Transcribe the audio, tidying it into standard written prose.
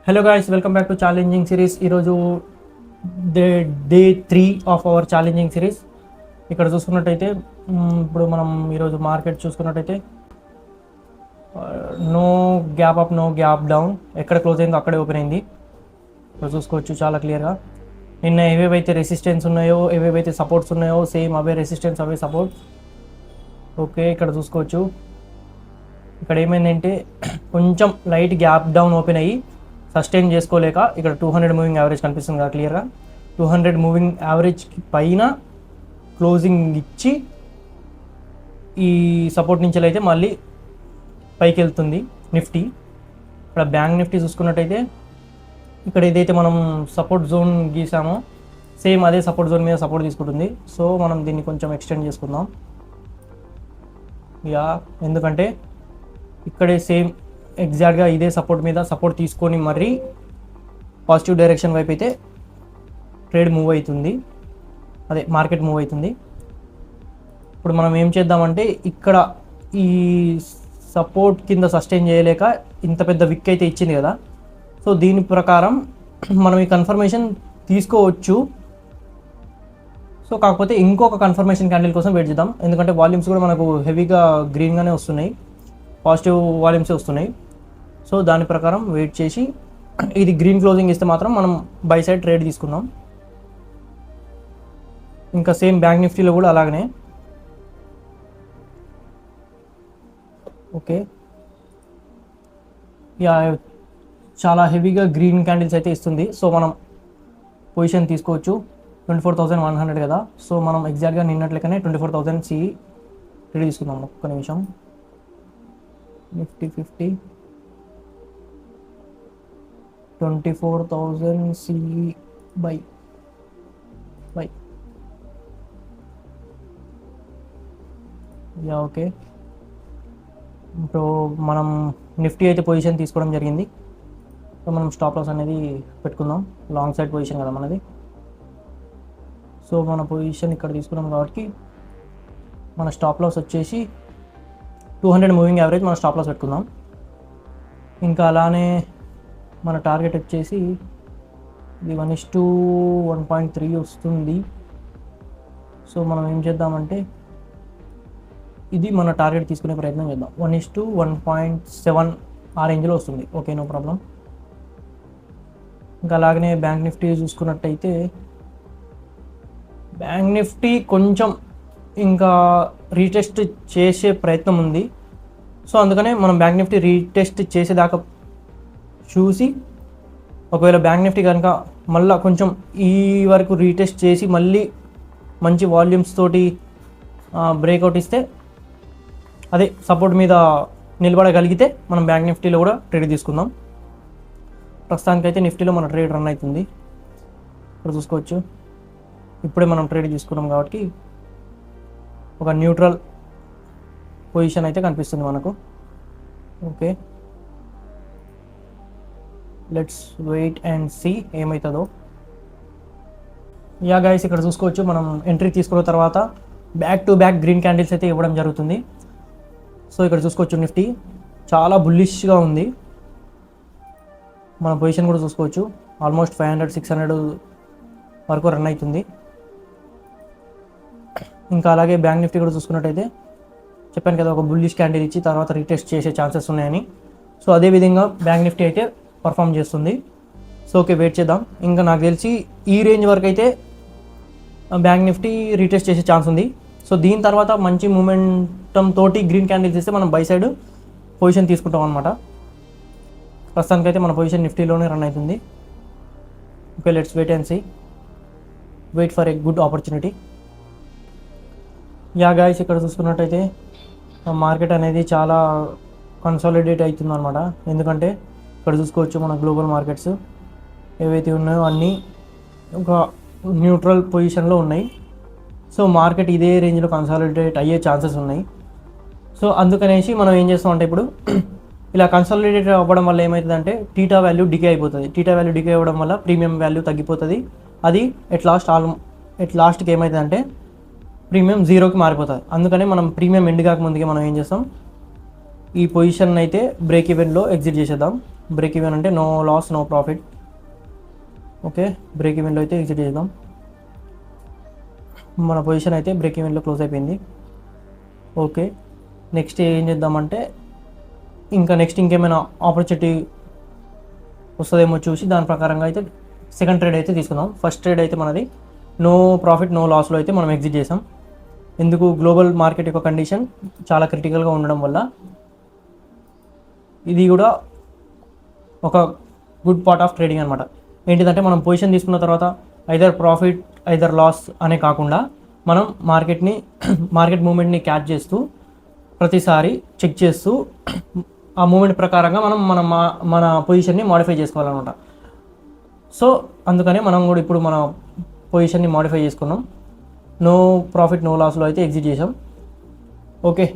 Hello guys, welcome back to challenging series. ఈరోజు day 3 of our challenging series. ఇక్కడ చూసుకున్నట్టయితే ఇప్పుడు మనం ఈరోజు మార్కెట్ చూసుకున్నట్టయితే no gap up, no gap down. ఎక్కడ క్లోజ్ అయిందో అక్కడే ఓపెన్ అయింది. ఇక్కడ చూసుకోవచ్చు చాలా క్లియర్గా. నిన్న ఏవేవైతే రెసిస్టెన్స్ ఉన్నాయో, ఏవేవైతే సపోర్ట్స్ ఉన్నాయో, సేమ్ అవే రెసిస్టెన్స్, అవే సపోర్ట్స్. ఓకే, ఇక్కడ చూసుకోవచ్చు. ఇక్కడ ఏమైందంటే కొంచెం లైట్ గ్యాప్ డౌన్ ఓపెన్ అయ్యి సస్టైన్ చేసుకోలేక ఇక్కడ 200 మూవింగ్ యావరేజ్ కనిపిస్తుంది కదా క్లియర్గా. 200 మూవింగ్ యావరేజ్కి పైన క్లోజింగ్ ఇచ్చి ఈ సపోర్ట్ నుంచి అయితే మళ్ళీ పైకి వెళ్తుంది నిఫ్టీ. ఇక్కడ బ్యాంక్ నిఫ్టీ చూసుకున్నట్టయితే ఇక్కడ ఏదైతే మనం సపోర్ట్ జోన్ గీసామో సేమ్ అదే సపోర్ట్ జోన్ మీద సపోర్ట్ తీసుకుంటుంది. సో మనం దీన్ని కొంచెం ఎక్స్టెండ్ చేసుకుందాం. ఎందుకంటే ఇక్కడే సేమ్ ఎగ్జాక్ట్గా ఇదే సపోర్ట్ మీద సపోర్ట్ తీసుకొని మరీ పాజిటివ్ డైరెక్షన్ వైపు అయితే ట్రేడ్ మూవ్ అవుతుంది, అదే మార్కెట్ మూవ్ అవుతుంది. ఇప్పుడు మనం ఏం చేద్దామంటే ఇక్కడ ఈ సపోర్ట్ కింద సస్టైన్ చేయలేక ఇంత పెద్ద విక్ అయితే ఇచ్చింది కదా. సో దీని ప్రకారం మనం ఈ కన్ఫర్మేషన్ తీసుకోవచ్చు. సో కాకపోతే ఇంకొక కన్ఫర్మేషన్ క్యాండిల్ కోసం వెయిట్ చేద్దాం. ఎందుకంటే వాల్యూమ్స్ కూడా మనకు హెవీగా గ్రీన్గానే వస్తున్నాయి, పాజిటివ్ వాల్యూమ్సే వస్తున్నాయి. సో దాని ప్రకారం వెయిట్ చేసి ఇది గ్రీన్ క్లోజింగ్ ఇస్తే మాత్రం మనం బై సైడ్ ట్రేడ్ తీసుకుందాం. ఇంకా సేమ్ బ్యాంక్ నిఫ్టీలో కూడా అలాగనే. ఓకే, చాలా హెవీగా గ్రీన్ క్యాండిల్స్ అయితే ఇస్తుంది. సో మనం పొజిషన్ తీసుకోవచ్చు. 24,100 కదా. సో మనం ఎగ్జాక్ట్గా నిన్నట్లకనే 24,000 సిఈ ట్రేడ్ తీసుకుందాం. ఒక్క నిమిషం. Nifty 50 24,000 CE by okay. ఇప్పుడు మనం నిఫ్టీ అయితే పొజిషన్ తీసుకోవడం జరిగింది. సో మనం స్టాప్ లాస్ అనేది పెట్టుకుందాం. లాంగ్ సైడ్ పొజిషన్ కదా మనది. సో మన పొజిషన్ ఇక్కడ తీసుకున్నాం కాబట్టి మన స్టాప్ లాస్ వచ్చేసి 200 మూవింగ్ యావరేజ్ మన స్టాప్ లాస్ పెట్టుకుందాం. ఇంకా అలానే మన టార్గెట్ వచ్చేసి ఇది 1:1.3 వస్తుంది. సో మనం ఏం చేద్దామంటే ఇది మన టార్గెట్ తీసుకునే ప్రయత్నం చేద్దాం. 1:1.7 ఆ రేంజ్లో వస్తుంది. Okay, no problem. ఇంకా అలాగనే బ్యాంక్ నిఫ్టీ చూసుకున్నట్టయితే బ్యాంక్ నిఫ్టీ కొంచెం ఇంకా రీటెస్ట్ చేసే ప్రయత్నం ఉంది. సో అందుకనే మనం బ్యాంక్ నిఫ్టీ రీటెస్ట్ చేసేదాకా చూసి ఒకవేళ బ్యాంక్ నిఫ్టీ కనుక మళ్ళీ కొంచెం ఈ వరకు రీటెస్ట్ చేసి మళ్ళీ మంచి వాల్యూమ్స్ తోటి బ్రేక్అవుట్ ఇస్తే, అదే సపోర్ట్ మీద నిలబడగలిగితే మనం బ్యాంక్ నిఫ్టీలో కూడా ట్రేడ్ తీసుకుందాం. ప్రస్తుతానికైతే నిఫ్టీలో మన ట్రేడ్ రన్ అవుతుంది. ఇక్కడ చూసుకోవచ్చు. ఇప్పుడే మనం ట్రేడ్ తీసుకున్నాం కాబట్టి ఒక న్యూట్రల్ పొజిషన్ అయితే కనిపిస్తుంది మనకు. Okay, let's wait and see ఏమవుతుందో. గైస్, ఇక్కడ చూసుకోవచ్చు మనం ఎంట్రీ తీసుకున్న తర్వాత back to back green candles అయితే ఇవ్వడం జరుగుతుంది. సో ఇక్కడ చూసుకోవచ్చు నిఫ్టీ చాలా బుల్లిష్గా ఉంది. మన పొజిషన్ కూడా చూసుకోవచ్చు. ఆల్మోస్ట్ 500-600 వరకు రన్ అవుతుంది. ఇంకా అలాగే బ్యాంక్ నిఫ్టీ కూడా చూసుకున్నట్టయితే చెప్పాను కదా, ఒక బుల్లిష్ క్యాండిల్ ఇచ్చి తర్వాత రీటెస్ట్ చేసే ఛాన్సెస్ ఉన్నాయని. సో అదేవిధంగా బ్యాంక్ నిఫ్టీ అయితే పర్ఫామ్ చేస్తుంది. సో ఓకే, వెయిట్ చేద్దాం. ఇంకా నాకు తెలిసి ఈ రేంజ్ వరకు అయితే బ్యాంక్ నిఫ్టీ రీటెస్ట్ చేసే ఛాన్స్ ఉంది. సో దీని తర్వాత మంచి మూమెంటం తోటి గ్రీన్ క్యాండిల్స్ ఇస్తే మనం బై సైడ్ పొజిషన్ తీసుకుంటాం అనమాట. ప్రస్తుతానికైతే మన పొజిషన్ నిఫ్టీలోనే రన్ అవుతుంది. Okay, let's wait and see. Wait for a good opportunity. Guys, ఇక్కడ చూసుకున్నట్టయితే మార్కెట్ అనేది చాలా కన్సాలిడేట్ అవుతుంది అనమాట. ఎందుకంటే ఇక్కడ చూసుకోవచ్చు మన గ్లోబల్ మార్కెట్స్ ఏవైతే ఉన్నాయో అన్నీ ఒక న్యూట్రల్ పొజిషన్లో ఉన్నాయి. సో మార్కెట్ ఇదే రేంజ్లో కన్సాలిడేట్ అయ్యే ఛాన్సెస్ ఉన్నాయి. సో అందుకనేసి మనం ఏం చేస్తామంటే ఇప్పుడు ఇలా కన్సాలిడేట్ అవ్వడం వల్ల ఏమవుతుందంటే టీటా వాల్యూ డికే అయిపోతుంది. టీటా వాల్యూ డికే అవ్వడం వల్ల ప్రీమియం వాల్యూ తగ్గిపోతుంది. అది ఎట్ లాస్ట్కి ఏమవుతుందంటే ప్రీమియం జీరోకి మారిపోతుంది. అందుకనే మనం ప్రీమియం ఎండ్ కాక ముందుగా మనం ఏం చేస్తాం, ఈ పొజిషన్ అయితే బ్రేక్ ఈవెన్లో ఎగ్జిట్ చేసేద్దాం. బ్రేక్ ఈవెన్ అంటే no loss no profit. Okay, break ఈవెన్లో అయితే ఎగ్జిట్ చేద్దాం. మన పొజిషన్ అయితే బ్రేక్ ఈవెన్లో క్లోజ్ అయిపోయింది. ఓకే, నెక్స్ట్ ఏం చేద్దామంటే ఇంకా నెక్స్ట్ ఇంకేమైనా ఆపర్చునిటీ వస్తుందేమో చూసి దాని ప్రకారంగా అయితే సెకండ్ ట్రేడ్ అయితే తీసుకుందాం. ఫస్ట్ ట్రేడ్ అయితే మనది నో ప్రాఫిట్ నో లాస్లో అయితే మనం ఎగ్జిట్ చేసాం. ఎందుకు, గ్లోబల్ మార్కెట్ యొక్క కండిషన్ చాలా క్రిటికల్గా ఉండడం వల్ల ఇది కూడా ఒక గుడ్ పార్ట్ ఆఫ్ ట్రేడింగ్ అనమాట. ఏంటిదంటే మనం పొజిషన్ తీసుకున్న తర్వాత ఐదర్ ప్రాఫిట్ ఐదర్ లాస్ అనే కాకుండా మనం మార్కెట్ మూమెంట్ని క్యాచ్ చేస్తూ ప్రతిసారి చెక్ చేస్తూ ఆ మూమెంట్ ప్రకారంగా మనం మన పొజిషన్ని మాడిఫై చేసుకోవాలన్నమాట. సో అందుకనే మనం కూడా ఇప్పుడు మన పొజిషన్ని మాడిఫై చేసుకున్నాం. నో ప్రాఫిట్ నో లాస్లో అయితే ఎగ్జిట్ చేసాం. ఓకే.